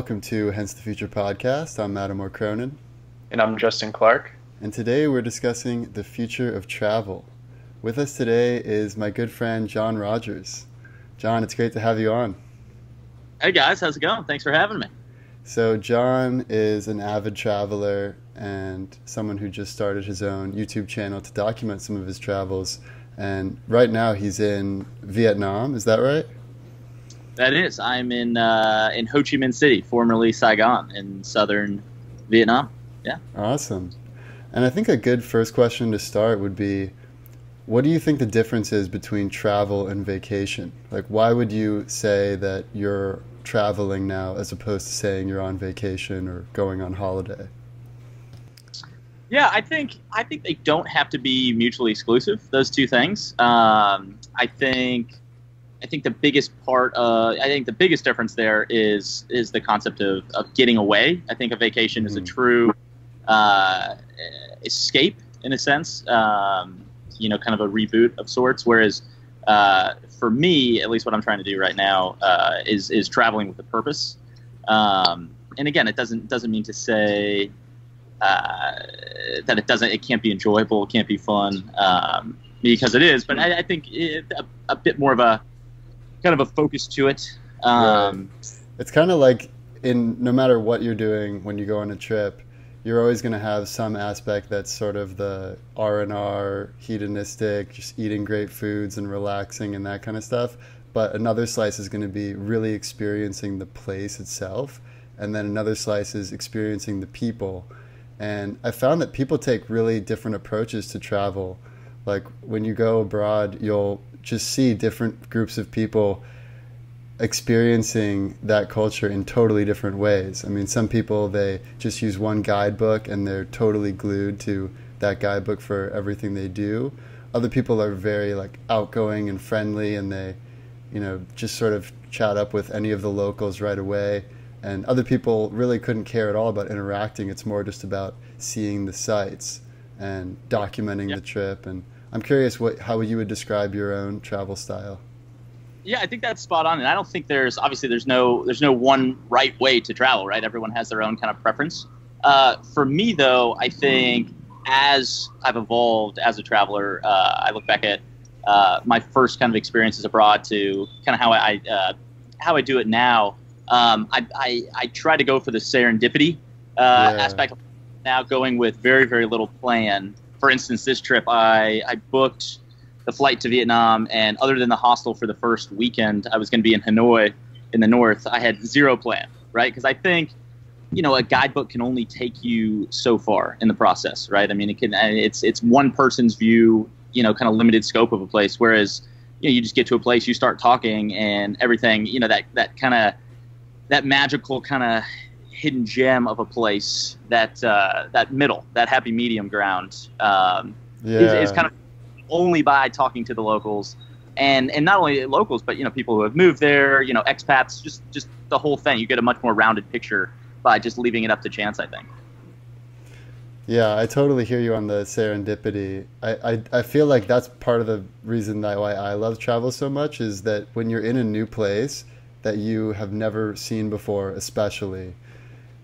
welcome to Hence the Future podcast. I'm Mattimore Cronin. And I'm Justin Clark. And today we're discussing the future of travel. With us today is my good friend, John Rodgers. John, it's great to have you on. Hey guys, how's it going? Thanks for having me. So John is an avid traveler and someone who just started his own YouTube channel to document some of his travels. And right now he's in Vietnam, is that right? That is. I'm in Ho Chi Minh City, formerly Saigon, in southern Vietnam. Yeah. Awesome. And I think a good first question to start would be, what do you think the difference is between travel and vacation? Like, why would you say that you're traveling now as opposed to saying you're on vacation or going on holiday? Yeah, I think they don't have to be mutually exclusive, those two things. I think the biggest difference there is the concept of getting away. I think a vacation is a true escape in a sense, kind of a reboot of sorts. Whereas for me, at least what I'm trying to do right now is traveling with a purpose. And again, it doesn't mean to say that it can't be enjoyable, it can't be fun, because it is. But I think a bit more of a kind of a focus to it. Right. It's kind of like no matter what you're doing when you go on a trip, you're always going to have some aspect that's sort of the R&R, hedonistic, just eating great foods and relaxing and that kind of stuff. But another slice is going to be really experiencing the place itself. And then another slice is experiencing the people. And I found that people take really different approaches to travel. Like when you go abroad, you'll just see different groups of people experiencing that culture in totally different ways. I mean, some people, they just use one guidebook and they're totally glued to that guidebook for everything they do. Other people are very outgoing and friendly, and they, just sort of chat up with any of the locals right away. And other people really couldn't care at all about interacting. It's more just about seeing the sights and documenting the trip. And I'm curious how you would describe your own travel style. Yeah, I think that's spot on, and I don't think there's no one right way to travel, right? Everyone has their own kind of preference. For me, though, I think as I've evolved as a traveler, I look back at my first kind of experiences abroad to kind of how I do it now. I try to go for the serendipity aspect. Now going with very, very little plan. For instance, this trip, I booked the flight to Vietnam, and other than the hostel for the first weekend, I was going to be in Hanoi in the north. I had zero plan, right? Because I think, a guidebook can only take you so far in the process, right? I mean, it's one person's view, kind of limited scope of a place. Whereas, you just get to a place, you start talking, and everything, that magical kind of hidden gem of a place, that happy medium ground is kind of only by talking to the locals, and not only locals, but people who have moved there, expats, just the whole thing. You get a much more rounded picture by just leaving it up to chance, I think. Yeah, I totally hear you on the serendipity. I feel like that's part of the reason why I love travel so much, is that when you're in a new place that you have never seen before, especially,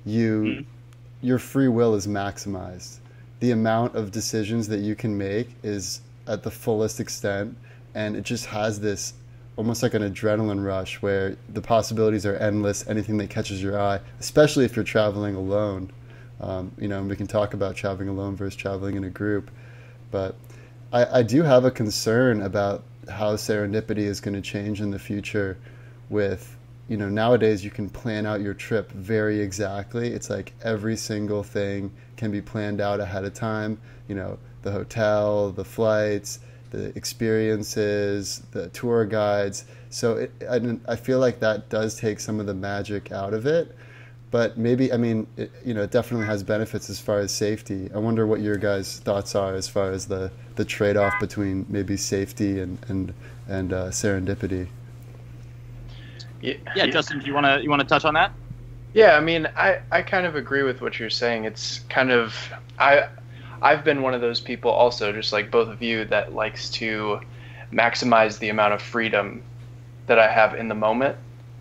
your free will is maximized. The amount of decisions that you can make is at the fullest extent, and it just has this almost like an adrenaline rush where the possibilities are endless, anything that catches your eye, especially if you're traveling alone. And we can talk about traveling alone versus traveling in a group, but I do have a concern about how serendipity is going to change in the future with, nowadays you can plan out your trip very exactly. It's like every single thing can be planned out ahead of time, the hotel, the flights, the experiences, the tour guides. So I feel like that does take some of the magic out of it. But maybe, it definitely has benefits as far as safety. I wonder what your guys' thoughts are as far as the trade-off between maybe safety and serendipity. Yeah, Justin, do you want to touch on that? Yeah, I kind of agree with what you're saying. It's kind of I've been one of those people also, just like both of you, that likes to maximize the amount of freedom that I have in the moment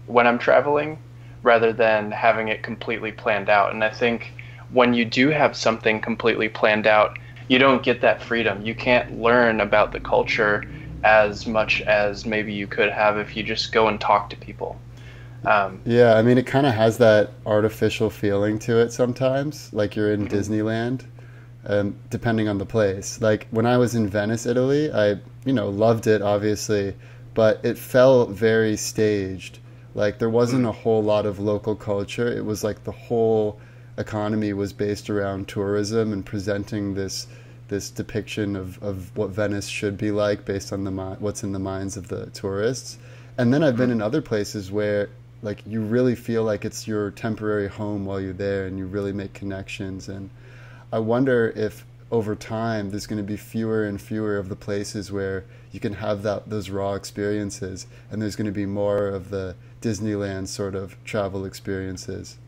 when I'm traveling, rather than having it completely planned out. And I think when you do have something completely planned out, you don't get that freedom. You can't learn about the culture as much as maybe you could have if you just go and talk to people. Yeah, I mean, it kind of has that artificial feeling to it sometimes, like you're in Disneyland, depending on the place. Like when I was in Venice, Italy, I, loved it, obviously, but it felt very staged. Like there wasn't a whole lot of local culture. It was like the whole economy was based around tourism and presenting this depiction of what Venice should be like based on what's in the minds of the tourists. And then I've been in other places where like you really feel like it's your temporary home while you're there, and you really make connections. And I wonder if over time there's going to be fewer and fewer of the places where you can have those raw experiences, and there's going to be more of the Disneyland sort of travel experiences.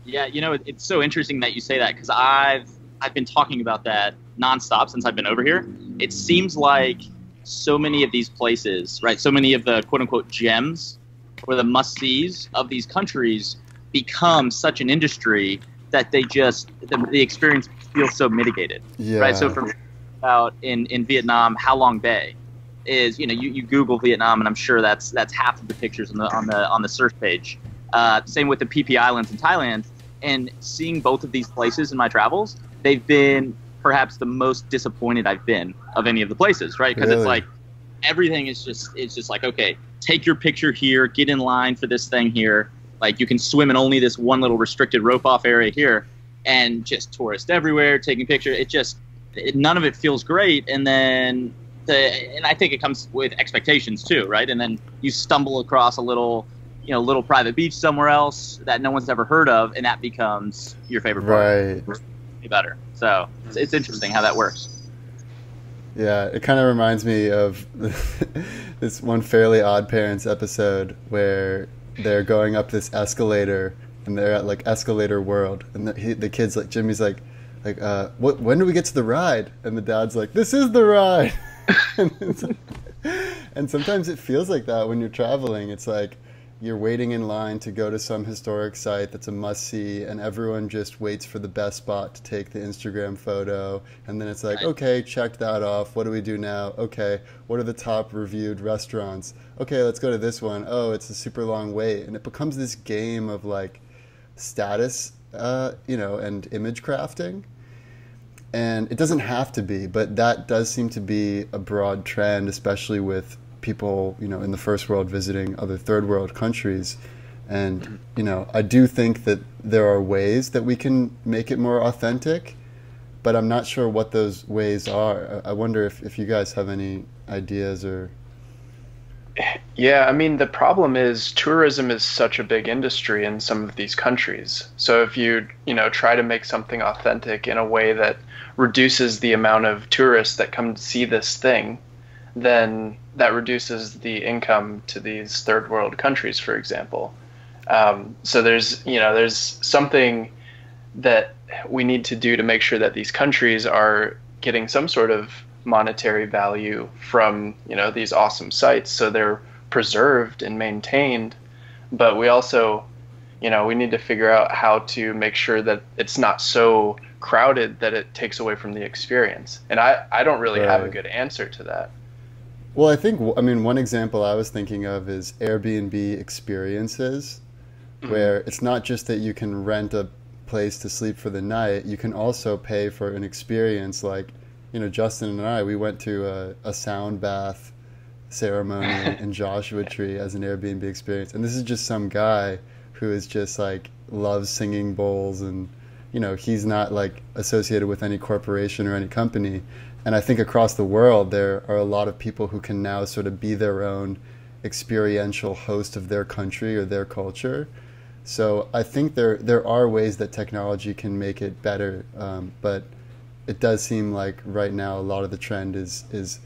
Yeah, it's so interesting that you say that, because I've been talking about that nonstop since I've been over here. It seems like so many of these places, right? So many of the quote unquote gems or the must-sees of these countries become such an industry that they just, the experience feels so mitigated, right? So for about in Vietnam, Ha Long Bay is, you Google Vietnam, and I'm sure that's half of the pictures on the search page. Same with the Phi Phi Islands in Thailand. And seeing both of these places in my travels, they've been perhaps the most disappointed I've been of any of the places, right? Because it's like everything is just like, okay, take your picture here, get in line for this thing here. Like you can swim in only this one little restricted rope off area here, and just tourists everywhere taking pictures. None of it feels great. And then and I think it comes with expectations too, right? And then you stumble across a little private beach somewhere else that no one's ever heard of, and that becomes your favorite part. Right. Better. So it's interesting how that works. Yeah, it kind of reminds me of this one Fairly Odd Parents episode where they're going up this escalator, and they're at like Escalator World, and the kid's like, Jimmy's like, when do we get to the ride? And the dad's like, this is the ride. And sometimes it feels like that when you're traveling. It's like you're waiting in line to go to some historic site that's a must-see, and everyone just waits for the best spot to take the Instagram photo. And then it's like, okay, check that off. What do we do now? Okay, what are the top reviewed restaurants? Okay, let's go to this one. Oh, it's a super long wait. And it becomes this game of like status, and image crafting. And it doesn't have to be, but that does seem to be a broad trend, especially with people, in the first world visiting other third world countries. And, I do think that there are ways that we can make it more authentic, but I'm not sure what those ways are. I wonder if you guys have any ideas or... Yeah, I mean, the problem is tourism is such a big industry in some of these countries. So if you, try to make something authentic in a way that reduces the amount of tourists that come to see this thing, then that reduces the income to these third world countries, for example. So there's something that we need to do to make sure that these countries are getting some sort of monetary value from, these awesome sites, so they're preserved and maintained. But we also, we need to figure out how to make sure that it's not so crowded that it takes away from the experience. And I don't really have a good answer to that. Well, I mean, one example I was thinking of is Airbnb experiences, where it's not just that you can rent a place to sleep for the night, you can also pay for an experience. Like, Justin and I, we went to a sound bath ceremony in Joshua Tree as an Airbnb experience. And this is just some guy who is just like loves singing bowls, and, he's not like associated with any corporation or any company. And I think across the world, there are a lot of people who can now sort of be their own experiential host of their country or their culture. So I think there are ways that technology can make it better, but it does seem like right now a lot of the trend is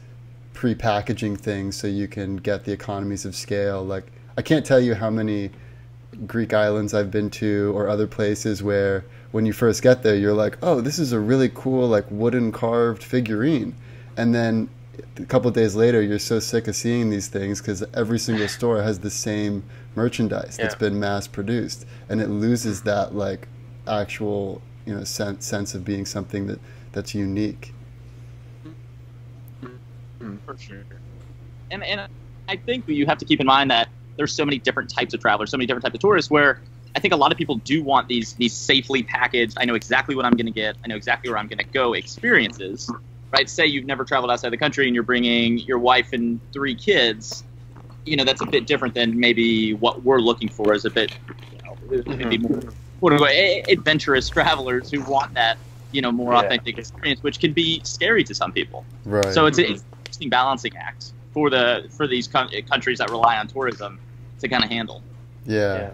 pre-packaging things so you can get the economies of scale. Like, I can't tell you how many Greek islands I've been to or other places where when you first get there, you're like, oh, this is a really cool, like, wooden carved figurine. And then a couple of days later, you're so sick of seeing these things because every single store has the same merchandise that's been mass produced, and it loses that like actual, you know, sense of being something that's unique. For sure. And I think you have to keep in mind that there's so many different types of travelers, so many different types of tourists, where I think a lot of people do want these safely packaged, I know exactly what I'm going to get, I know exactly where I'm going to go experiences, right? Say you've never traveled outside the country and you're bringing your wife and 3 kids, you know, that's a bit different than maybe what we're looking for as a bit, you know, maybe more adventurous travelers who want that, you know, more authentic experience, which can be scary to some people. Right. So it's an interesting balancing act for these countries that rely on tourism to kind of handle. Yeah.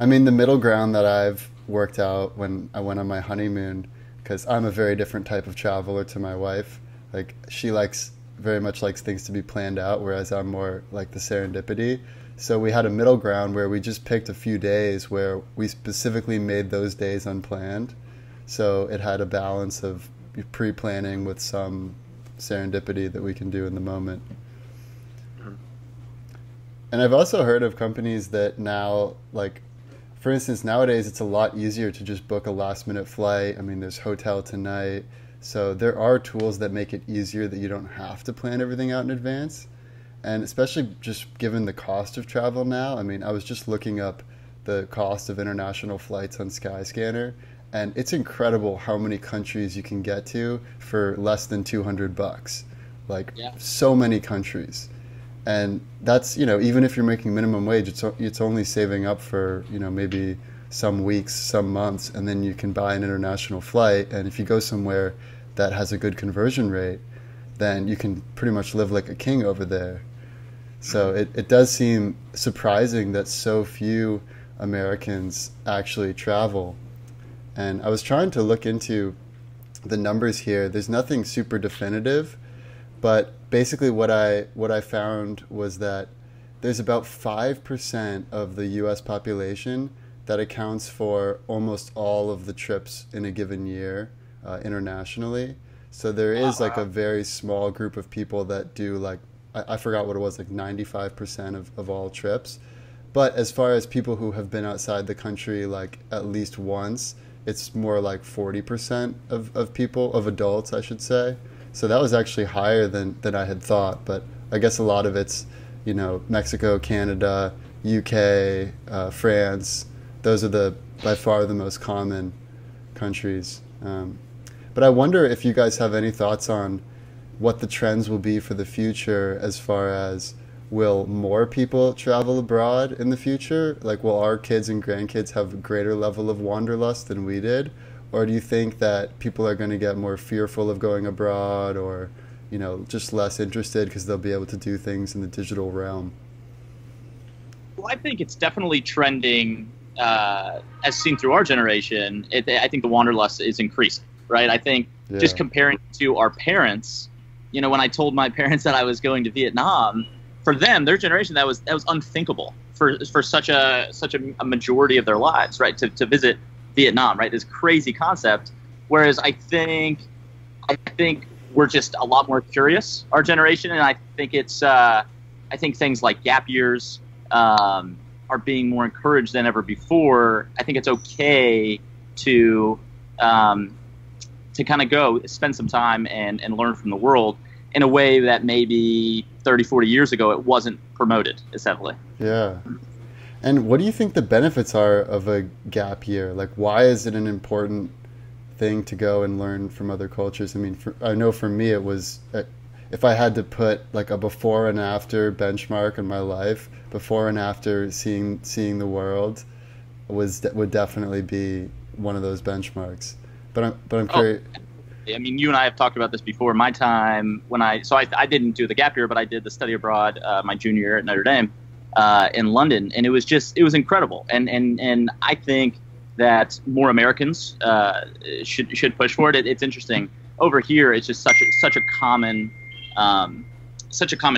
I mean, the middle ground that I've worked out when I went on my honeymoon, because I'm a very different type of traveler to my wife. Like, she very much likes things to be planned out, whereas I'm more like the serendipity. So we had a middle ground where we just picked a few days where we specifically made those days unplanned. So it had a balance of pre-planning with some serendipity that we can do in the moment. And I've also heard of companies that now, like, for instance, nowadays it's a lot easier to just book a last-minute flight. I mean, there's Hotel Tonight. So there are tools that make it easier that you don't have to plan everything out in advance. And especially just given the cost of travel now. I mean, I was just looking up the cost of international flights on Skyscanner, and it's incredible how many countries you can get to for less than $200. Like, so many countries. And that's, you know, even if you're making minimum wage, it's only saving up for, you know, maybe some weeks, some months, and then you can buy an international flight. And if you go somewhere that has a good conversion rate, then you can pretty much live like a king over there. So it does seem surprising that so few Americans actually travel. And I was trying to look into the numbers here. There's nothing super definitive, but basically what I found was that there's about 5% of the U.S. population that accounts for almost all of the trips in a given year internationally. So there is like a very small group of people that do, like, I forgot what it was, like 95% of all trips. But as far as people who have been outside the country like at least once, it's more like 40% of people, of adults, I should say. So that was actually higher than I had thought. But I guess a lot of it's, you know, Mexico, Canada, UK, France. Those are by far the most common countries. But I wonder if you guys have any thoughts on what the trends will be for the future, as far as, will more people travel abroad in the future? Like, will our kids and grandkids have a greater level of wanderlust than we did? Or do you think that people are going to get more fearful of going abroad, or, you know, just less interested because they'll be able to do things in the digital realm? Well, I think it's definitely trending, as seen through our generation. I think the wanderlust is increasing, right? I think just comparing to our parents, you know, when I told my parents that I was going to Vietnam, for them, their generation, that was unthinkable for such a majority of their lives, right? To visit Vietnam, right? This crazy concept. Whereas I think we're just a lot more curious, our generation, and I think things like gap years are being more encouraged than ever before. I think it's okay to kind of go spend some time and learn from the world in a way that maybe 30, 40 years ago it wasn't promoted, essentially. Yeah. And what do you think the benefits are of a gap year? Like, why is it an important thing to go and learn from other cultures? I mean, I know for me it was, if I had to put like a before and after benchmark in my life, before and after seeing the world would definitely be one of those benchmarks. But I'm curious. I mean, you and I have talked about this before. My time when I didn't do the gap year, but I did the study abroad my junior year at Notre Dame in London, and it was incredible. And I think that more Americans should push for it. It's interesting. Over here, it's just such a common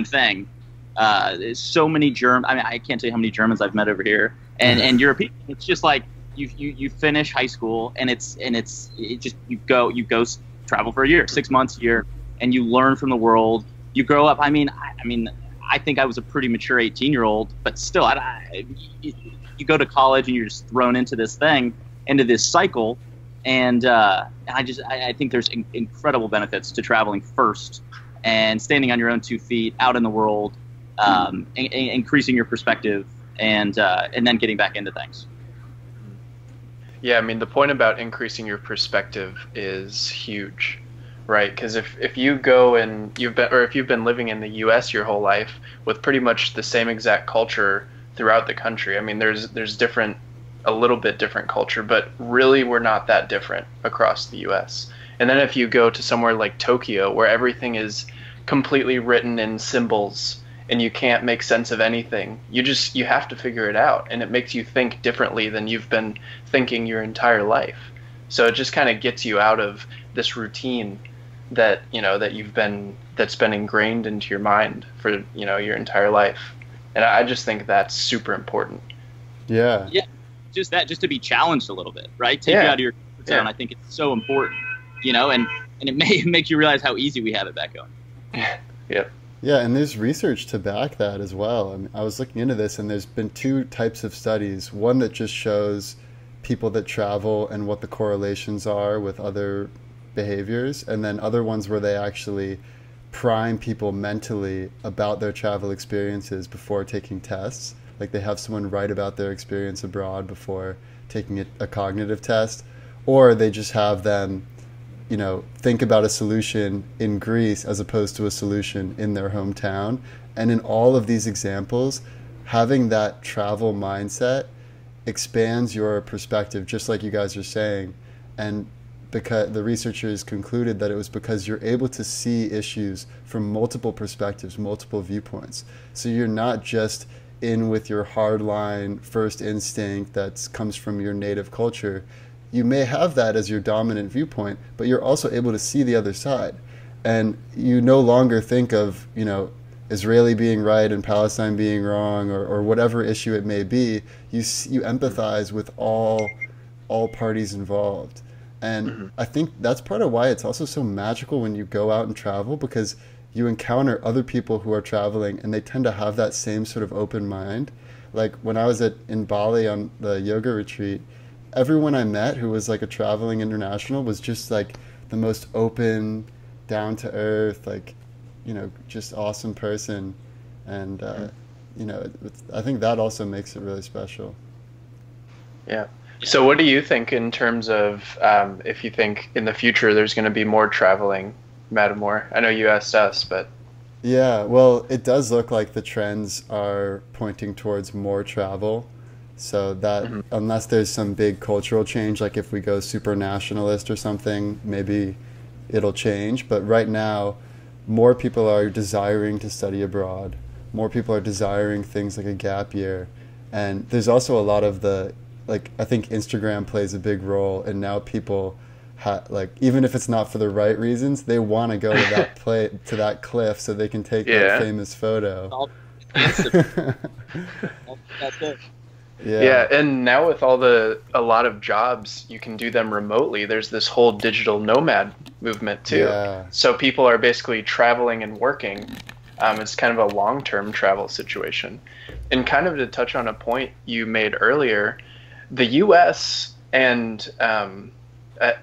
thing. So many German. I mean, I can't tell you how many Germans I've met over here, and European. It's just like you finish high school, and you go travel for a year, 6 months a year, and you learn from the world. you grow up. I mean, I think I was a pretty mature 18-year-old, but still, you go to college and you're just thrown into this thing, into this cycle, and I think there's incredible benefits to traveling first and standing on your own 2 feet out in the world, increasing your perspective, and then getting back into things. Yeah, I mean, the point about increasing your perspective is huge, right? Because if you go and if you've been living in the U.S. your whole life with pretty much the same exact culture throughout the country, I mean, there's a little bit different culture, but really we're not that different across the U.S. And then if you go to somewhere like Tokyo, where everything is completely written in symbols and you can't make sense of anything, you have to figure it out, and it makes you think differently than you've been thinking your entire life. So it just kind of gets you out of this routine that's been ingrained into your mind for your entire life. And I just think that's super important. Yeah. Just to be challenged a little bit, right? Take you out of your comfort zone. I think it's so important, and it may make you realize how easy we have it back home. Yeah. Yeah, and there's research to back that as well. I mean, I was looking into this, and there's been 2 types of studies. One that just shows people that travel and what the correlations are with other behaviors, and then other ones where they actually prime people mentally about their travel experiences before taking tests. Like they have someone write about their experience abroad before taking a cognitive test, or they just have them think about a solution in Greece as opposed to a solution in their hometown. And in all of these examples, having that travel mindset expands your perspective, just like you guys are saying. And because the researchers concluded that it was because you're able to see issues from multiple perspectives, multiple viewpoints. So you're not just in with your hardline first instinct that comes from your native culture. You may have that as your dominant viewpoint, but you're also able to see the other side. And you no longer think of, Israeli being right and Palestine being wrong, or whatever issue it may be. You empathize with all parties involved. And I think that's part of why it's also so magical when you go out and travel, because you encounter other people who are traveling and they tend to have that same sort of open mind. Like when I was in Bali on the yoga retreat, everyone I met who was like a traveling international was just like the most open, down to earth, like, just awesome person. And, I think that also makes it really special. Yeah. So what do you think in terms of if you think in the future there's going to be more traveling, Mattimore? I know you asked us, but... Yeah, well, it does look like the trends are pointing towards more travel. So that unless there's some big cultural change, like if we go super nationalist or something, maybe it'll change. But right now, more people are desiring to study abroad. More people are desiring things like a gap year. And there's also a lot of I think Instagram plays a big role. And now people, even if it's not for the right reasons, they want to go to that cliff so they can take that famous photo. That's it. Yeah, and now with a lot of jobs, you can do them remotely. There's this whole digital nomad movement too. Yeah. So people are basically traveling and working. It's kind of a long-term travel situation. And kind of to touch on a point you made earlier, the U.S. and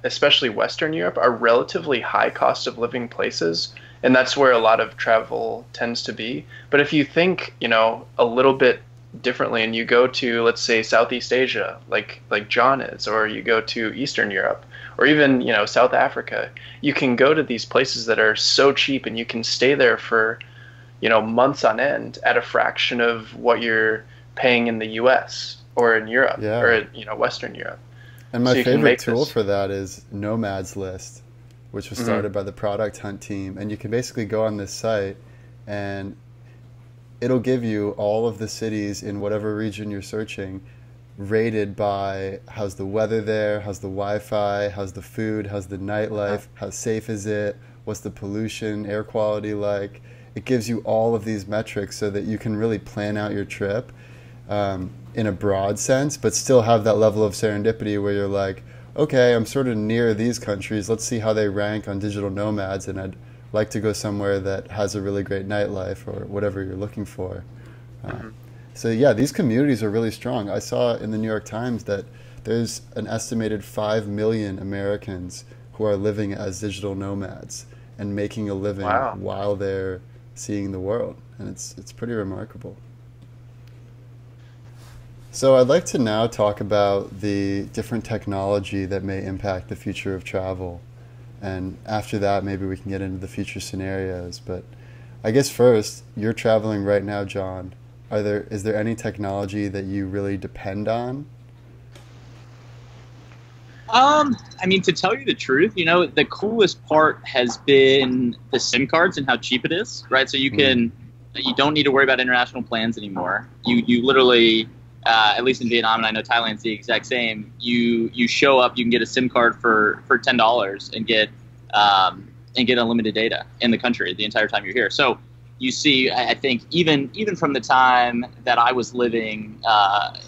especially Western Europe are relatively high cost of living places, and that's where a lot of travel tends to be. But if you think, a little bit differently and you go to, let's say, Southeast Asia, like John is, or you go to Eastern Europe, or even, South Africa, you can go to these places that are so cheap and you can stay there for, months on end at a fraction of what you're paying in the US or in Europe or, Western Europe. And my favorite tool for that is Nomads List, which was started by the Product Hunt team. And you can basically go on this site and it'll give you all of the cities in whatever region you're searching, rated by how's the weather there, how's the Wi-Fi, how's the food, how's the nightlife, how safe is it, what's the pollution, air quality like. It gives you all of these metrics so that you can really plan out your trip in a broad sense, but still have that level of serendipity where you're like, okay, I'm sort of near these countries. Let's see how they rank on digital nomads, and I'd like to go somewhere that has a really great nightlife or whatever you're looking for. So yeah, these communities are really strong. I saw in the New York Times that there's an estimated 5 million Americans who are living as digital nomads and making a living while they're seeing the world. And it's pretty remarkable. So I'd like to now talk about the different technology that may impact the future of travel. And after that, maybe we can get into the future scenarios. But I guess first, you're traveling right now, John. Is there any technology that you really depend on? I mean, to tell you the truth, the coolest part has been the SIM cards and how cheap it is, right? So you don't need to worry about international plans anymore. You literally, at least in Vietnam, and I know Thailand's the exact same, you show up, you can get a SIM card for $10 and get unlimited data in the country the entire time you're here. So you see, I think even from the time that I was living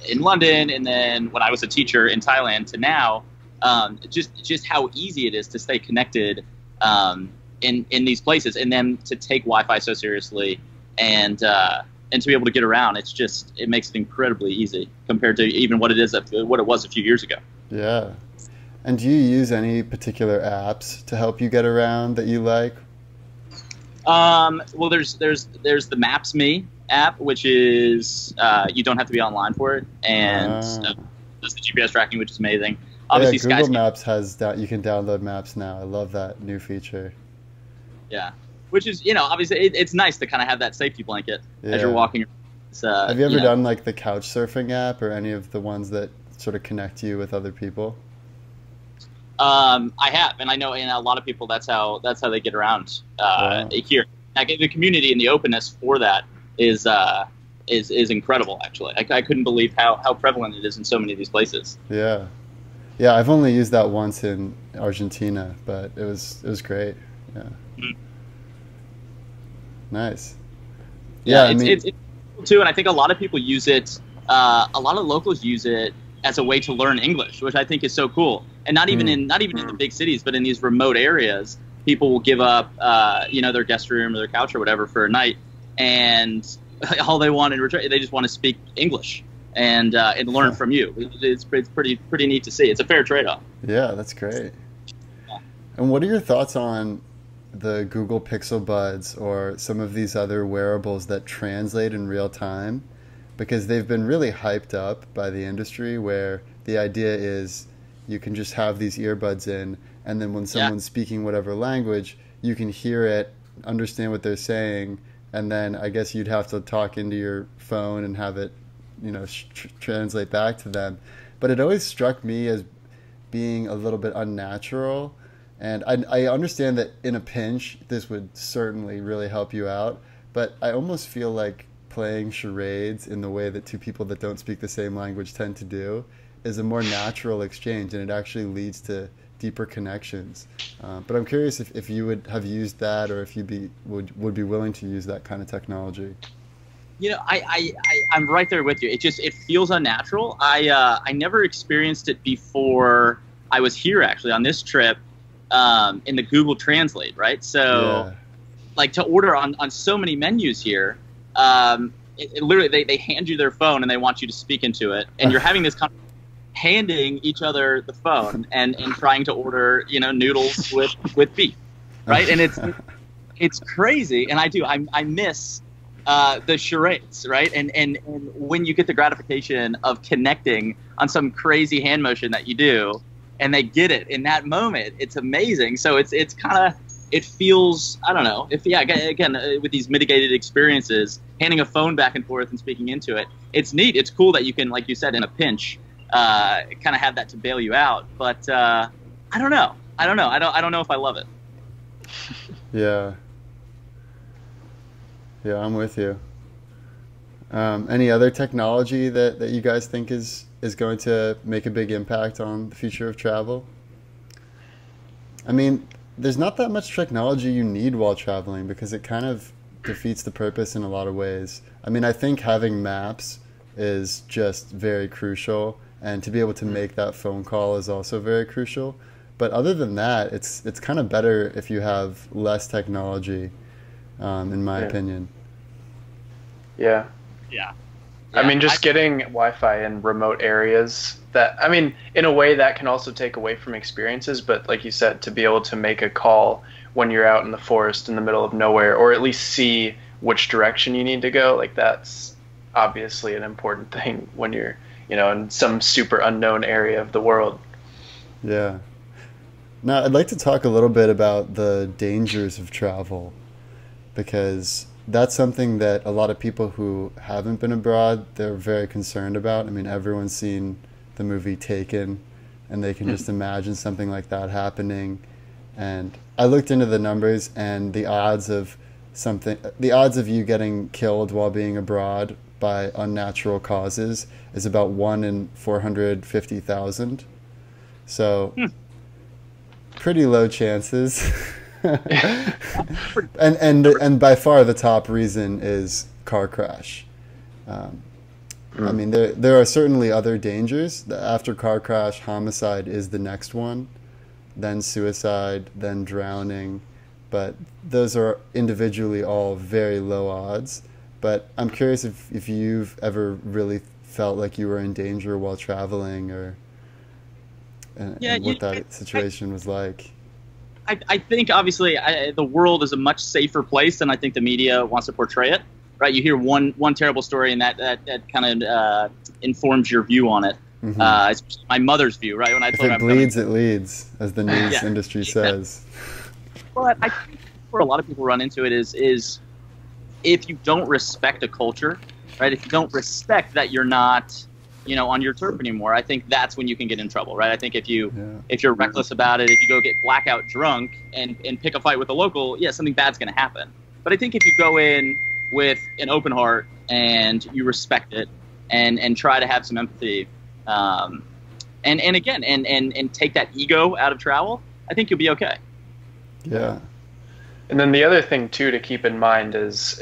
in London and then when I was a teacher in Thailand to now, just how easy it is to stay connected in these places, and then to take Wi-Fi so seriously and to be able to get around. It makes it incredibly easy compared to even what it was a few years ago. Yeah. And do you use any particular apps to help you get around that you like? Well, there's the Maps.me app, which is you don't have to be online for it, and does the GPS tracking, which is amazing. Obviously, Google Maps has that. You can download Maps now. I love that new feature. Yeah, which is obviously it's nice to kind of have that safety blanket as you're walking. Have you ever done like the couch surfing app or any of the ones that sort of connect you with other people? I have, and I know in a lot of people that's how they get around here. The community and the openness for that is incredible. Actually, I couldn't believe how prevalent it is in so many of these places. Yeah. Yeah, I've only used that once in Argentina, but it was great. Yeah. Mm-hmm. Nice. Yeah, it's cool too, and I think a lot of people use it. A lot of locals use it as a way to learn English, which I think is so cool. And not even in the big cities, but in these remote areas, people will give up their guest room or their couch or whatever for a night, and all they want in return, they just want to speak English and learn from you. It's pretty neat to see. It's a fair trade-off. Yeah, that's great. Yeah. And what are your thoughts on the Google Pixel Buds or some of these other wearables that translate in real time? Because they've been really hyped up by the industry, where the idea is you can just have these earbuds in, and then when someone's speaking whatever language, you can hear it, understand what they're saying, and then I guess you'd have to talk into your phone and have it translate back to them. But it always struck me as being a little bit unnatural, and I understand that in a pinch this would certainly really help you out, but I almost feel like playing charades in the way that two people that don't speak the same language tend to do is a more natural exchange, and it actually leads to deeper connections. But I'm curious if you would have used that, or if you would be willing to use that kind of technology. I'm right there with you. It feels unnatural. I never experienced it before I was here, actually, on this trip, in the Google Translate, right? So, like, to order on so many menus here, literally they hand you their phone and they want you to speak into it, and you're having this conversation, handing each other the phone and trying to order noodles with beef, right? And it's crazy, and I miss the charades, right? And when you get the gratification of connecting on some crazy hand motion that you do, and they get it in that moment, it's amazing. So it's kind of, it feels, I don't know, again, with these mitigated experiences, handing a phone back and forth and speaking into it, it's neat. It's cool that you can, like you said, in a pinch, kind of have that to bail you out. But I don't know. I don't know if I love it. Yeah. Yeah, I'm with you. Any other technology that you guys think is going to make a big impact on the future of travel? I mean, there's not that much technology you need while traveling, because it kind of defeats the purpose in a lot of ways. I mean, I think having maps is just very crucial, and to be able to make that phone call is also very crucial. But other than that, it's kind of better if you have less technology, in my opinion. Yeah. Yeah. I mean, just getting Wi-Fi in remote areas, that, I mean, in a way that can also take away from experiences, but like you said, to be able to make a call when you're out in the forest in the middle of nowhere, or at least see which direction you need to go, like that's obviously an important thing when you're, in some super unknown area of the world. Yeah. Now, I'd like to talk a little bit about the dangers of travel, because that's something that a lot of people who haven't been abroad, they're very concerned about. I mean, everyone's seen the movie Taken, and they can just imagine something like that happening. And I looked into the numbers, and the odds of you getting killed while being abroad by unnatural causes is about 1 in 450,000. So pretty low chances. and by far the top reason is car crash. I mean, there are certainly other dangers. After car crash, homicide is the next one, then suicide, then drowning. But those are individually all very low odds. But I'm curious if you've ever really felt like you were in danger while traveling, and what that situation was like. I think obviously the world is a much safer place than I think the media wants to portray it. Right? You hear one terrible story, and that kind of informs your view on it. Mm-hmm. It's my mother's view, right? When I told her it bleeds, it leads, as the news industry says. But I think where a lot of people run into it is if you don't respect a culture, right? If you don't respect that you're not, on your turf anymore, I think that's when you can get in trouble, right? I think if you're reckless about it, if you go get blackout drunk and pick a fight with a local, something bad's going to happen. But I think if you go in with an open heart and you respect it and try to have some empathy, and again, and take that ego out of travel, I think you'll be okay. Yeah. And then the other thing too to keep in mind is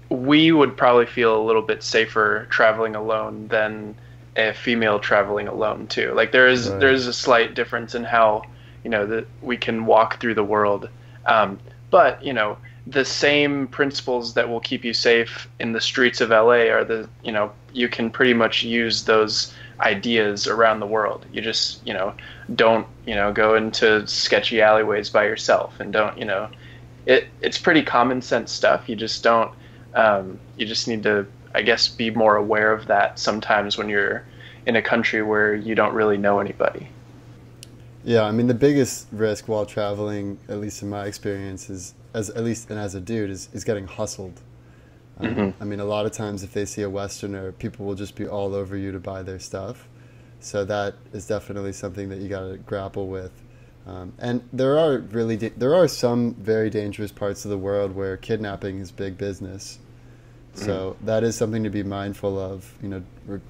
we would probably feel a little bit safer traveling alone than a female traveling alone too. Like there's a slight difference in how that we can walk through the world, but the same principles that will keep you safe in the streets of LA are you can pretty much use those ideas around the world. You just don't go into sketchy alleyways by yourself, and don't it's pretty common sense stuff. You just don't. You just need to, I guess, be more aware of that sometimes when you're in a country where you don't really know anybody. Yeah, I mean, the biggest risk while traveling, at least in my experience, as a dude, is getting hustled. I mean, a lot of times if they see a Westerner, people will just be all over you to buy their stuff. So that is definitely something that you got to grapple with. And there are some very dangerous parts of the world where kidnapping is big business. So that is something to be mindful of,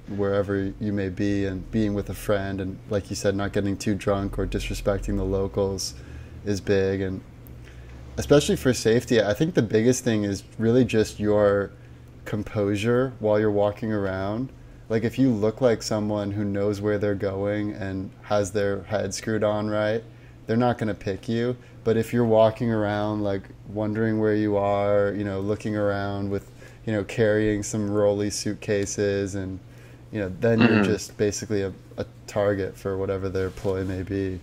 wherever you may be, and being with a friend, and like you said, not getting too drunk or disrespecting the locals is big. And especially for safety, I think the biggest thing is really just your composure while you're walking around. Like if you look like someone who knows where they're going and has their head screwed on right, they're not going to pick you. But if you're walking around like wondering where you are, looking around with, carrying some rolly suitcases, and, then you're just basically a target for whatever their ploy may be.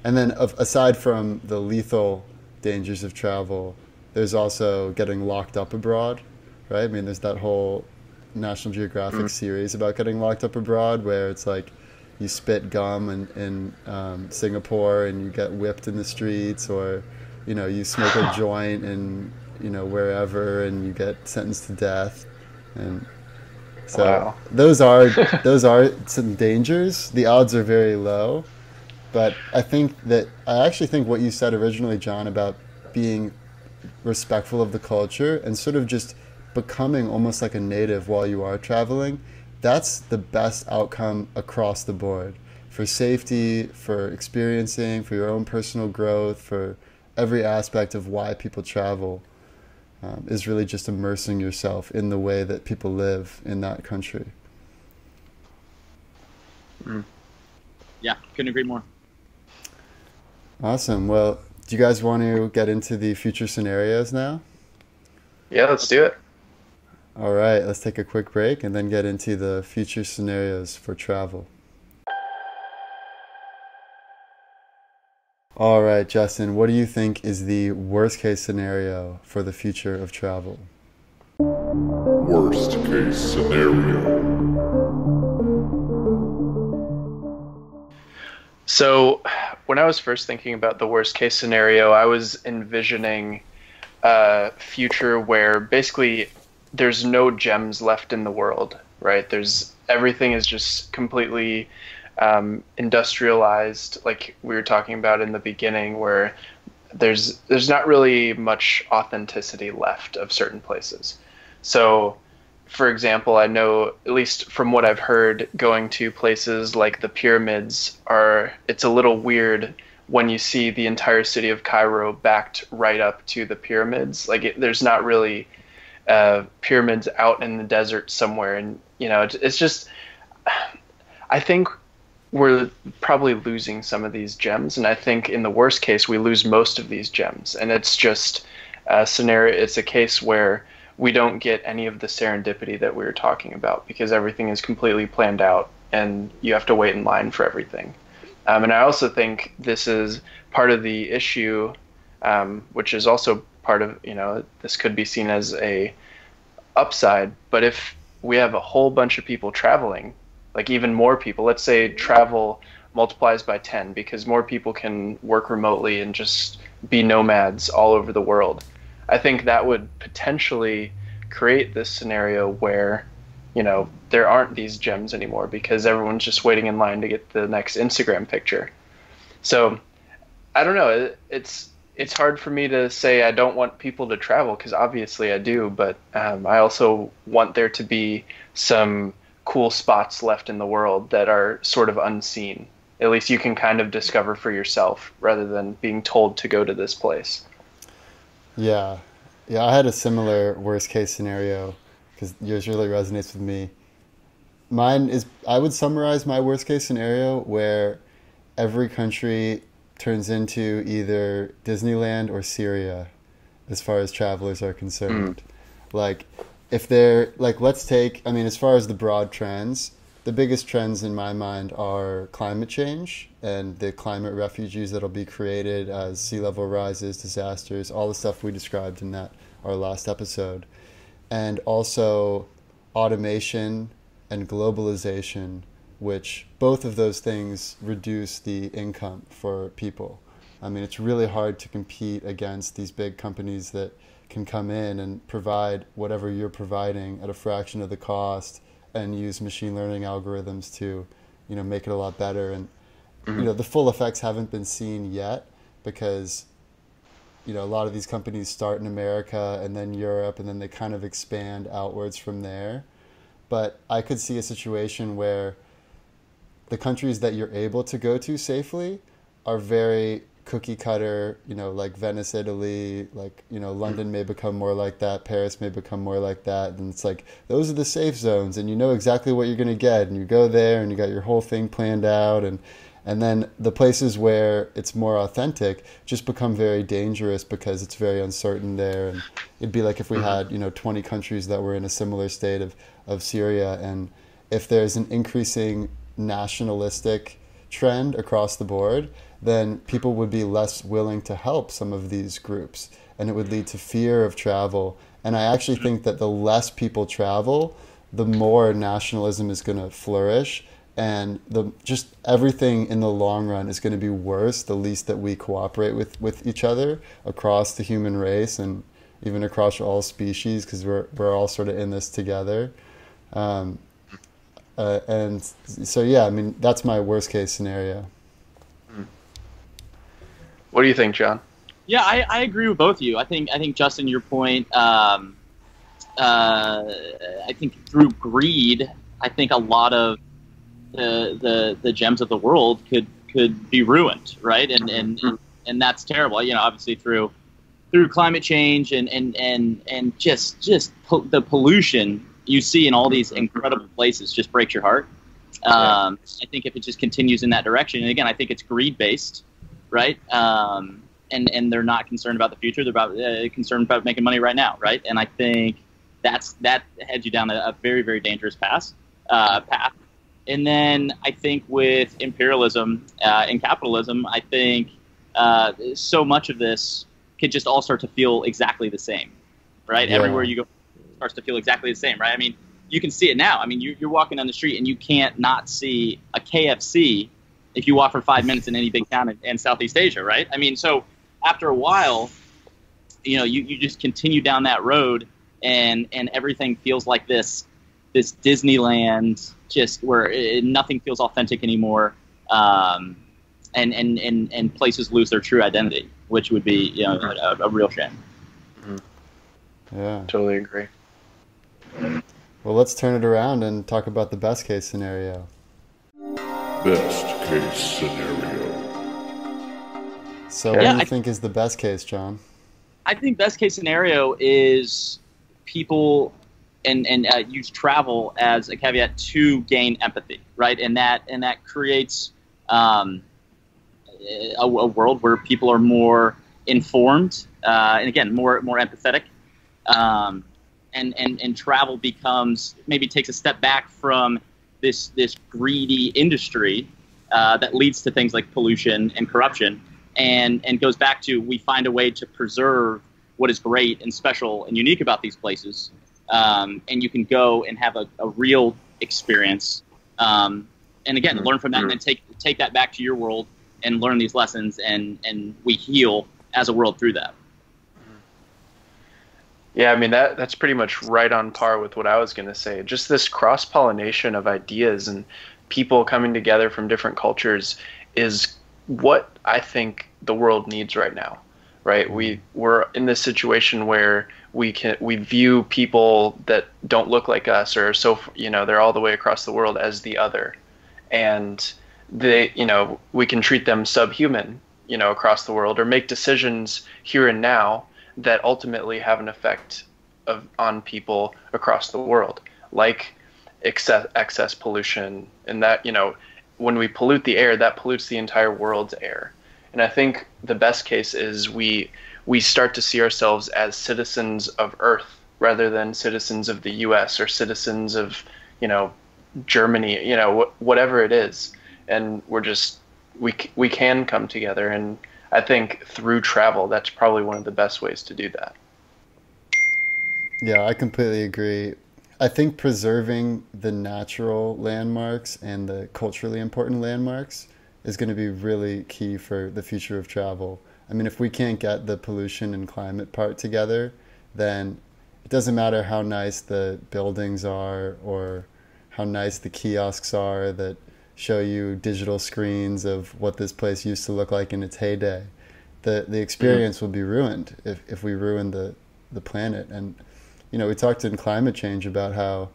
And then aside from the lethal dangers of travel, there's also getting locked up abroad, right? I mean, there's that whole National Geographic series about getting locked up abroad, where it's like you spit gum in Singapore and you get whipped in the streets, or you smoke a joint in wherever and you get sentenced to death. And so those are some dangers. The odds are very low, but I actually think what you said originally, John, about being respectful of the culture and sort of just becoming almost like a native while you are traveling, that's the best outcome across the board, for safety, for experiencing, for your own personal growth, for every aspect of why people travel, is really just immersing yourself in the way that people live in that country. Yeah, couldn't agree more. Awesome. Well, do you guys want to get into the future scenarios now? Yeah, let's do it. All right, let's take a quick break and then get into the future scenarios for travel. All right, Justin, what do you think is the worst case scenario for the future of travel? Worst case scenario. So, when I was first thinking about the worst case scenario, I was envisioning a future where basically there's no gems left in the world, right? Everything is just completely industrialized, like we were talking about in the beginning, where there's not really much authenticity left of certain places. So, for example, I know, at least from what I've heard, going to places like the pyramids it's a little weird when you see the entire city of Cairo backed right up to the pyramids. Like there's not really pyramids out in the desert somewhere, and it's just, I think we're probably losing some of these gems, and I think in the worst case we lose most of these gems, and it's just a scenario. It's a case where we don't get any of the serendipity that we were talking about because everything is completely planned out and you have to wait in line for everything. And I also think this is part of the issue, which is also part of, this could be seen as a upside, but if we have a whole bunch of people traveling, like even more people, let's say travel multiplies by 10 because more people can work remotely and just be nomads all over the world. I think that would potentially create this scenario where, there aren't these gems anymore because everyone's just waiting in line to get the next Instagram picture. So I don't know. It's hard for me to say I don't want people to travel because obviously I do, but I also want there to be some cool spots left in the world that are sort of unseen. At least you can kind of discover for yourself rather than being told to go to this place. Yeah, I had a similar worst case scenario because yours really resonates with me. Mine is, I would summarize my worst case scenario where every country turns into either Disneyland or Syria as far as travelers are concerned. Like, if they're, like, let's take, as far as the broad trends, the biggest trends in my mind are climate change and the climate refugees that'll be created as sea level rises, disasters, all the stuff we described in our last episode. And also automation and globalization, which both of those things reduce the income for people. It's really hard to compete against these big companies that can come in and provide whatever you're providing at a fraction of the cost and use machine learning algorithms to, make it a lot better. And, the full effects haven't been seen yet because, a lot of these companies start in America and then Europe, and then they kind of expand outwards from there. But I could see a situation where the countries that you're able to go to safely are very cookie cutter, like Venice, Italy, like, London may become more like that, Paris may become more like that. And it's like, those are the safe zones and you know exactly what you're going to get. And you go there and you got your whole thing planned out. And then the places where it's more authentic just become very dangerous because it's very uncertain there. And it'd be like if we had, 20 countries that were in a similar state of Syria. And if there's an increasing nationalistic trend across the board, then people would be less willing to help some of these groups. And it would lead to fear of travel. And I actually think that the less people travel, the more nationalism is going to flourish. And just everything in the long run is going to be worse the least that we cooperate with each other across the human race and even across all species, because we're all sort of in this together. And so, yeah, that's my worst case scenario. What do you think, John? Yeah, I agree with both of you. I think Justin, your point, I think through greed, I think a lot of the gems of the world could be ruined, right? And that's terrible. Obviously through climate change and just the pollution you see in all these incredible places just breaks your heart. I think if it just continues in that direction, and again, I think it's greed-based, right? And they're not concerned about the future. They're concerned about making money right now, right? And I think that heads you down a very, very dangerous path. And then I think with imperialism and capitalism, I think so much of this could just all start to feel exactly the same, right? Yeah. Everywhere you go starts to feel exactly the same, right? I mean, you can see it now. I mean, you're walking down the street and you can't not see a KFC if you walk for 5 minutes in any big town in Southeast Asia, right? I mean, so after a while, you just continue down that road and everything feels like this Disneyland, just where nothing feels authentic anymore, and places lose their true identity, which would be a real shame. Yeah, totally agree. Well, let's turn it around and talk about the best case scenario. Best case scenario. So what do you think is the best case, John? I think best case scenario is people and use travel as a caveat to gain empathy, right? And that creates a world where people are more informed and again more empathetic, and travel takes a step back from this greedy industry that leads to things like pollution and corruption, and goes back to, we find a way to preserve what is great and special and unique about these places, and you can go and have a real experience, and again learn from that, and then take that back to your world and learn these lessons, and we heal as a world through that. Yeah, I mean, that's pretty much right on par with what I was going to say. Just this cross-pollination of ideas and people coming together from different cultures is what I think the world needs right now, right? We're in this situation where we view people that don't look like us, or they're all the way across the world, as the other, and we can treat them subhuman, across the world, or make decisions here and now that ultimately have an effect on people across the world, like excess pollution, and that, when we pollute the air, that pollutes the entire world's air. And I think the best case is we start to see ourselves as citizens of Earth rather than citizens of the U.S. or citizens of, Germany, whatever it is. And we can come together, and I think through travel, that's probably one of the best ways to do that. Yeah, I completely agree. I think preserving the natural landmarks and the culturally important landmarks is going to be really key for the future of travel. I mean, if we can't get the pollution and climate part together, then it doesn't matter how nice the buildings are or how nice the kiosks are that show you digital screens of what this place used to look like in its heyday. The experience will be ruined if we ruin the planet. And we talked in climate change about how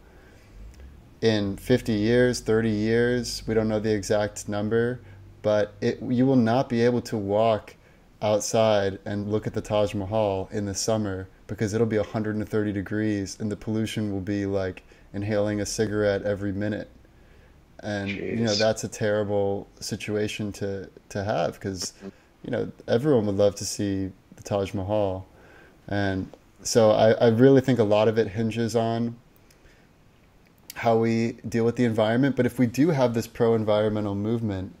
in 50 years, 30 years, we don't know the exact number, but you will not be able to walk outside and look at the Taj Mahal in the summer because it'll be 130 degrees and the pollution will be like inhaling a cigarette every minute. And Jeez. That's a terrible situation to have, because everyone would love to see the Taj Mahal. And so I really think a lot of it hinges on how we deal with the environment. But if we do have this pro-environmental movement,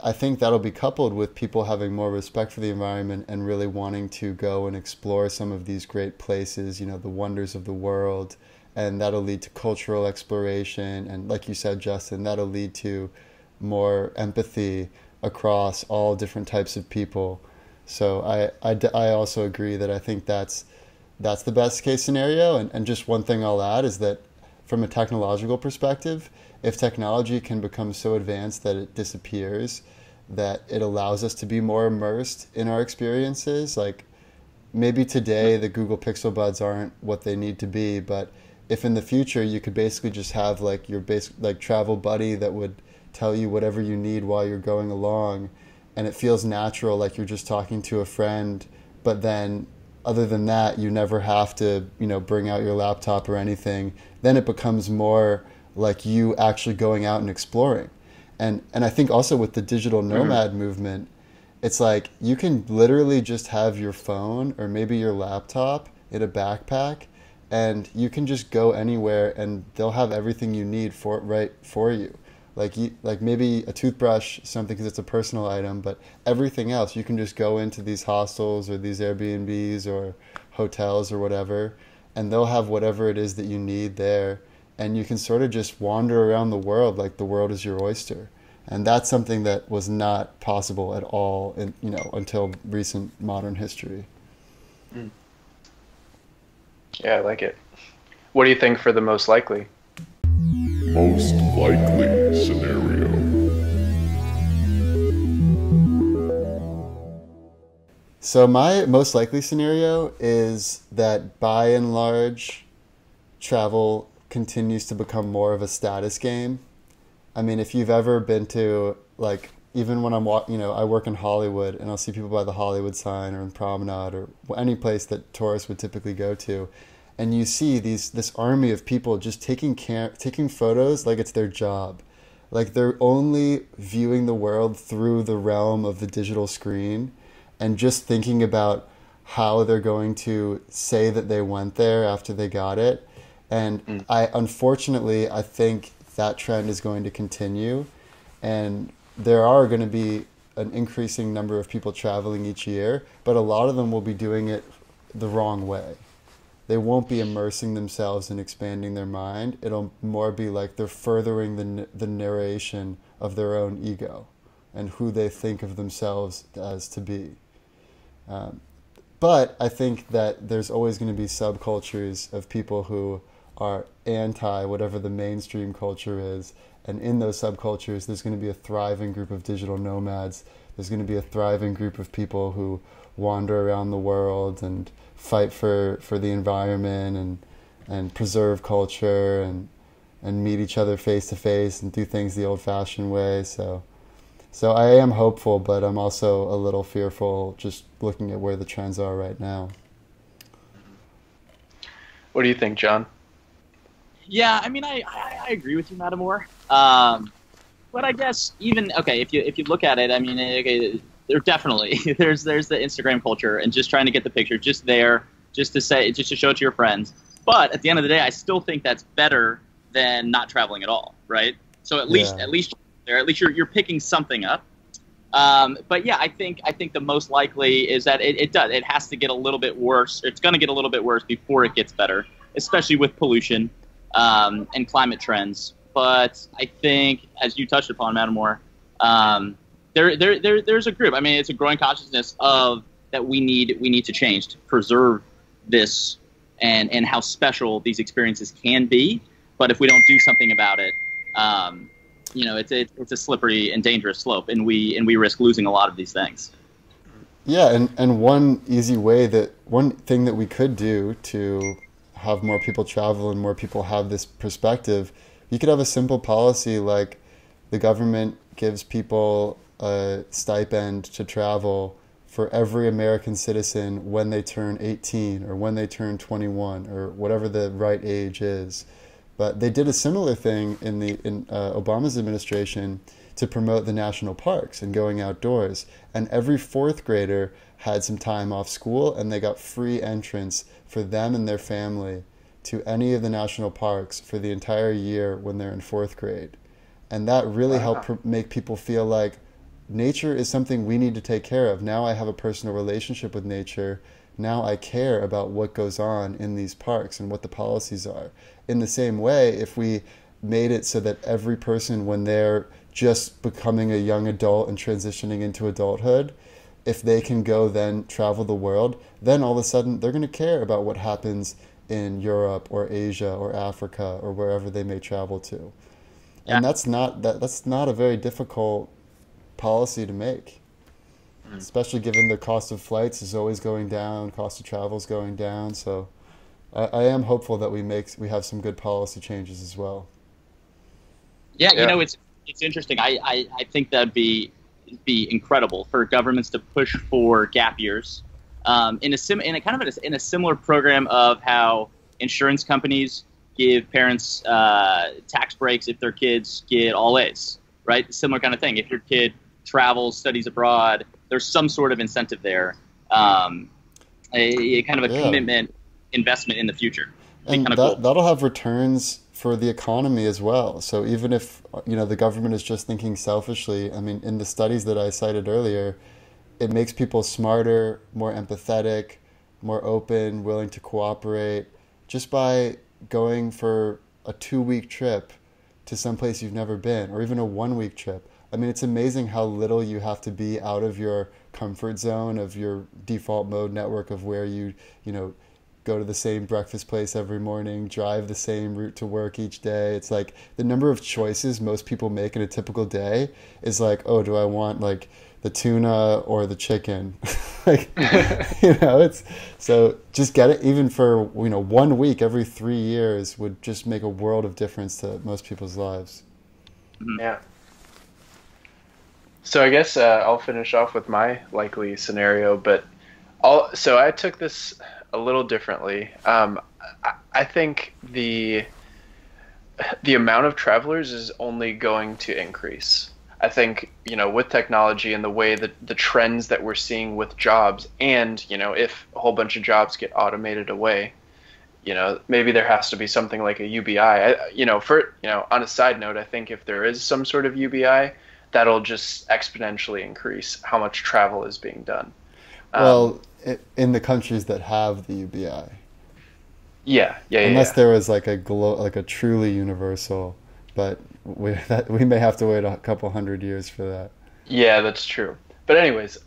I think that'll be coupled with people having more respect for the environment and really wanting to go and explore some of these great places, the wonders of the world. And that'll lead to cultural exploration. And like you said, Justin, that'll lead to more empathy across all different types of people. So I also agree that I think that's the best case scenario. And just one thing I'll add is that from a technological perspective, if technology can become so advanced that it disappears, that it allows us to be more immersed in our experiences, like maybe today the Google Pixel Buds aren't what they need to be, but if in the future you could basically just have like your travel buddy that would tell you whatever you need while you're going along, and it feels natural, like you're just talking to a friend, but then other than that you never have to bring out your laptop or anything, then it becomes more like you actually going out and exploring. And I think also with the digital nomad movement, it's like you can literally just have your phone or maybe your laptop in a backpack, and you can just go anywhere and they'll have everything you need for you. Like maybe a toothbrush, something because it's a personal item, but everything else you can just go into these hostels or these Airbnbs or hotels or whatever, and they'll have whatever it is that you need there, and you can sort of just wander around the world like the world is your oyster. And that's something that was not possible at all until recent modern history. Yeah, I like it. What do you think for the most likely? Most likely scenario. So my most likely scenario is that by and large, travel continues to become more of a status game. I mean, if you've ever been to, like, even when I work in Hollywood and I'll see people by the Hollywood sign or in Promenade or any place that tourists would typically go to, and you see this army of people just taking photos like it's their job. Like they're only viewing the world through the realm of the digital screen and just thinking about how they're going to say that they went there after they got it. And unfortunately, I think that trend is going to continue, and there are going to be an increasing number of people traveling each year, but a lot of them will be doing it the wrong way. They won't be immersing themselves and expanding their mind. It'll more be like they're furthering the narration of their own ego and who they think of themselves as to be. But I think that there's always going to be subcultures of people who are anti whatever the mainstream culture is, and in those subcultures there's going to be a thriving group of digital nomads. There's going to be a thriving group of people who wander around the world and fight for the environment and preserve culture and meet each other face to face and do things the old-fashioned way. So I am hopeful, but I'm also a little fearful just looking at where the trends are right now. What do you think, John? Yeah, I mean, I agree with you, Mattimore. But I guess even if you look at it, I mean, okay, there definitely there's the Instagram culture and just trying to get the picture just there, just to show it to your friends. But at the end of the day, I still think that's better than not traveling at all, right? So at least you're picking something up. But yeah, I think the most likely is that it has to get a little bit worse. It's going to get a little bit worse before it gets better, especially with pollution and climate trends. But I think, as you touched upon, Mattimore, there's a group. I mean, it's a growing consciousness of that we need to change to preserve this and how special these experiences can be. But if we don't do something about it, it's a slippery and dangerous slope, and we risk losing a lot of these things. Yeah, and one thing that we could do to have more people travel and more people have this perspective, you could have a simple policy like the government gives people a stipend to travel for every American citizen when they turn 18 or when they turn 21 or whatever the right age is. But they did a similar thing in Obama's administration to promote the national parks and going outdoors. And every fourth grader had some time off school, and they got free entrance for them and their family to any of the national parks for the entire year when they're in fourth grade. And that really helped make people feel like nature is something we need to take care of. Now I have a personal relationship with nature. Now I care about what goes on in these parks and what the policies are. In the same way, if we made it so that every person, when they're just becoming a young adult and transitioning into adulthood, if they can go then travel the world, then all of a sudden they're going to care about what happens in Europe or Asia or Africa or wherever they may travel to. Yeah. And that's not a very difficult policy to make, especially given the cost of flights is always going down, cost of travel is going down. So I am hopeful that we have some good policy changes as well. Yeah, it's interesting. I think that'd be incredible for governments to push for gap years in a similar program of how insurance companies give parents tax breaks if their kids get all A's, right? Similar kind of thing. If your kid travels, studies abroad, there's some sort of incentive there. A kind of a commitment investment in the future. And that'll have returns for the economy as well. So even if, the government is just thinking selfishly, I mean, in the studies that I cited earlier, it makes people smarter, more empathetic, more open, willing to cooperate, just by going for a 2-week trip to someplace you've never been, or even a 1-week trip. I mean, it's amazing how little you have to be out of your comfort zone of your default mode network of where you go to the same breakfast place every morning, drive the same route to work each day. It's like the number of choices most people make in a typical day is like, oh, do I want like the tuna or the chicken? Like, it's so just get it even for 1 week every 3 years would just make a world of difference to most people's lives. Yeah. So I guess I'll finish off with my likely scenario, but so I took this a little differently. I think the amount of travelers is only going to increase. I think, with technology and the way that the trends that we're seeing with jobs, and, if a whole bunch of jobs get automated away, maybe there has to be something like a UBI. On a side note, I think if there is some sort of UBI, that'll just exponentially increase how much travel is being done. Well, in the countries that have the UBI. Yeah. Unless there was like a truly universal, but we may have to wait a couple hundred years for that. Yeah, that's true. But anyways,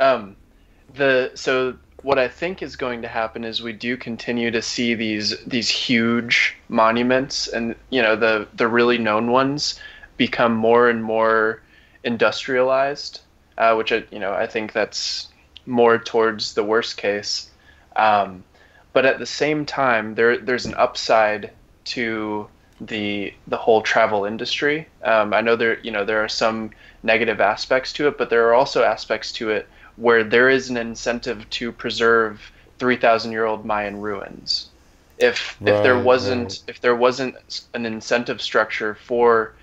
so what I think is going to happen is we do continue to see these huge monuments, and the really known ones become more and more industrialized, which I think that's more towards the worst case. But at the same time, there's an upside to the whole travel industry. I know there are some negative aspects to it, but there are also aspects to it where there is an incentive to preserve 3,000-year-old Mayan ruins. If there wasn't an incentive structure for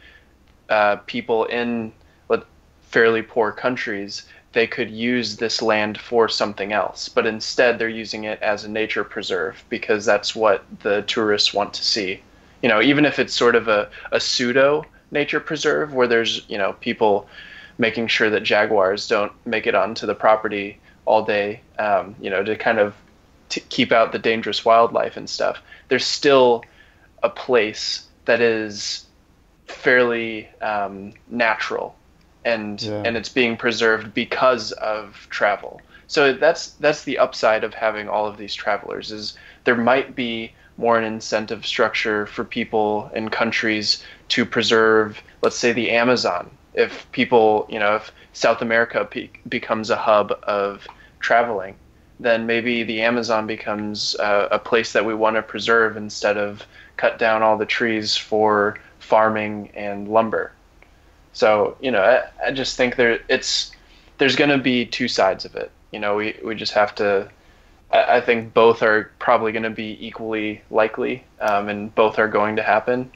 people in fairly poor countries, they could use this land for something else, but instead they're using it as a nature preserve because that's what the tourists want to see. Even if it's sort of a pseudo nature preserve where there's people making sure that jaguars don't make it onto the property all day, to kind of keep out the dangerous wildlife and stuff. There's still a place that is fairly natural. And it's being preserved because of travel. So that's the upside of having all of these travelers, is there might be more an incentive structure for people in countries to preserve, let's say, the Amazon. If people, if South America becomes a hub of traveling, then maybe the Amazon becomes a place that we want to preserve instead of cut down all the trees for farming and lumber. So, I just think there's going to be two sides of it. We just have to, I think both are probably going to be equally likely, and both are going to happen.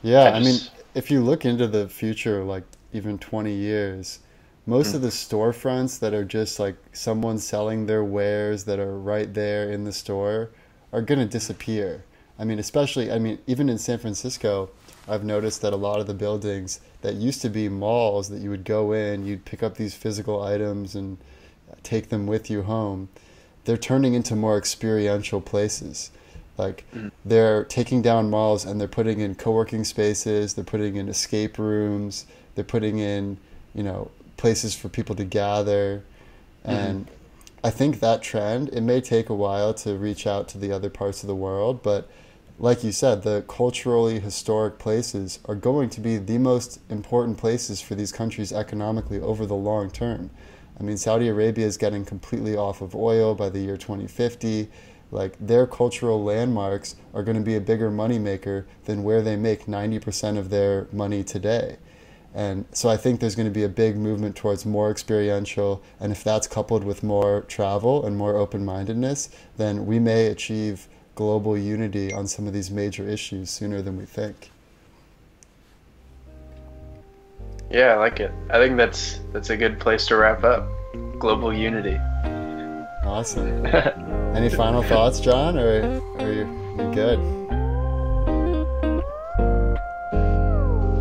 Yeah, I mean, if you look into the future, like even 20 years, most of the storefronts that are just like someone selling their wares that are right there in the store are going to disappear. I mean, even in San Francisco, I've noticed that a lot of the buildings that used to be malls that you would go in, you'd pick up these physical items and take them with you home, they're turning into more experiential places. Like they're taking down malls and they're putting in co-working spaces, they're putting in escape rooms, they're putting in, places for people to gather. And I think that trend, it may take a while to reach out to the other parts of the world, but like you said, the culturally historic places are going to be the most important places for these countries economically over the long term. I mean, Saudi Arabia is getting completely off of oil by the year 2050. Like, their cultural landmarks are going to be a bigger moneymaker than where they make 90% of their money today. And so I think there's going to be a big movement towards more experiential, and if that's coupled with more travel and more open-mindedness, then we may achieve global unity on some of these major issues sooner than we think. Yeah, I like it. I think that's a good place to wrap up. Global unity. Awesome. Any final thoughts, John, or are you good?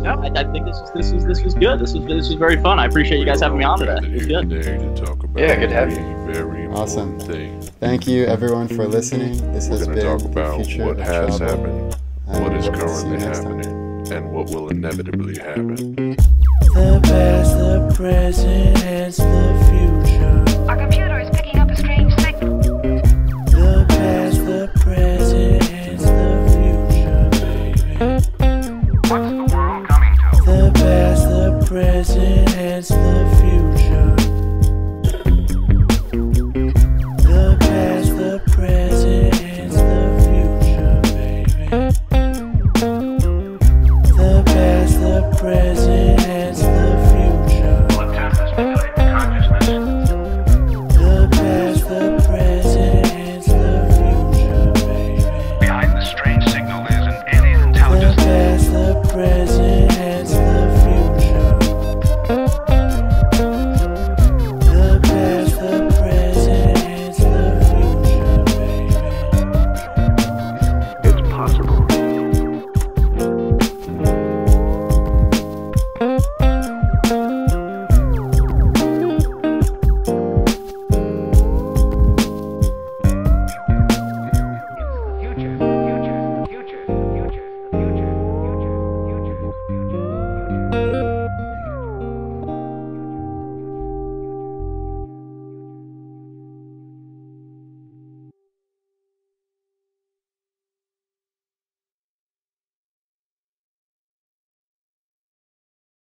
No, I think this was good. This was very fun. I appreciate you guys having me on today. It was good. Yeah, good to have you. Very Awesome. thing. Thank you, everyone, for listening. This has We're been going to talk the about future what of has travel. happened, And what is we'll see you currently next time. happening, and what will inevitably happen. The past, the present, and the future. Our computer is picking up a strange signal. The past, the present, and the future, baby. What's the world coming to? The past, the present, and the future.